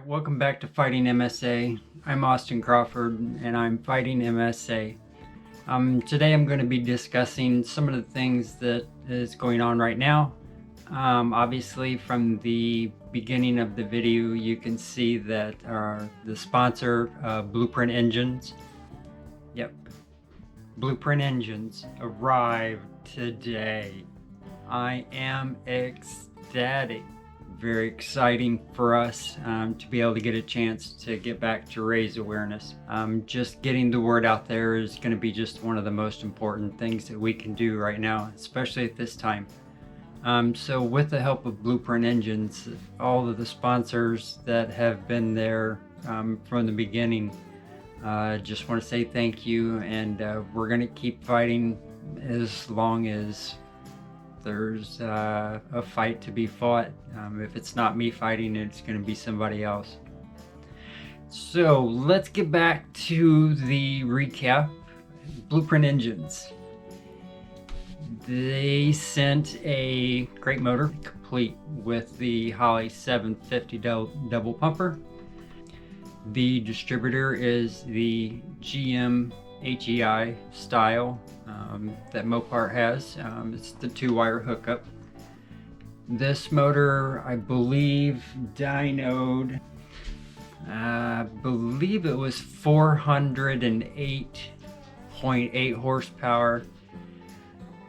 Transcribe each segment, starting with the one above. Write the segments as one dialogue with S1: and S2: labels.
S1: welcome back to Fighting MSA. I'm Austin Crawford and I'm fighting MSA. Today I'm going to be discussing some of the things that is going on right now. Obviously from the beginning of the video you can see that the sponsor, BluePrint engines. Yep, BluePrint engines arrived today. I am ecstatic. Very exciting for us to be able to get a chance to get back to raise awareness. Just getting the word out there is going to be just one of the most important things that we can do right now, especially at this time. So with the help of BluePrint engines, all of the sponsors that have been there from the beginning, just want to say thank you, and we're going to keep fighting as long as there's a fight to be fought. If it's not me fighting, it's going to be somebody else. So let's get back to the recap. BluePrint engines. They sent a crate motor complete with the Holley 750 double pumper. The distributor is the GM HEI style that Mopar has. It's the 2-wire hookup. This motor, I believe, dynoed, I believe it was 408.8 horsepower,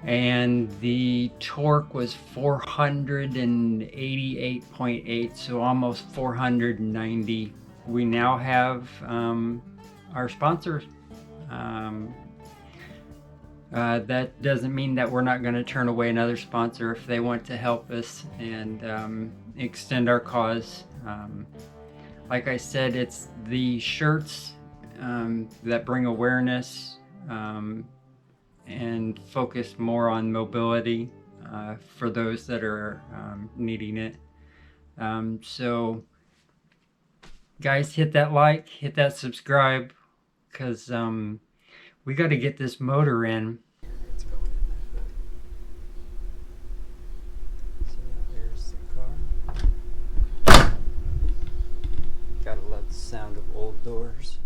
S1: and the torque was 488.8, so almost 490. We now have our sponsors. That doesn't mean that we're not going to turn away another sponsor if they want to help us and extend our cause. Like I said, it's the shirts that bring awareness and focus more on mobility for those that are needing it. So guys, hit that like, hit that subscribe, because we got to get this motor in. It's going in that hood. So there's the car. Gotta love the sound of old doors.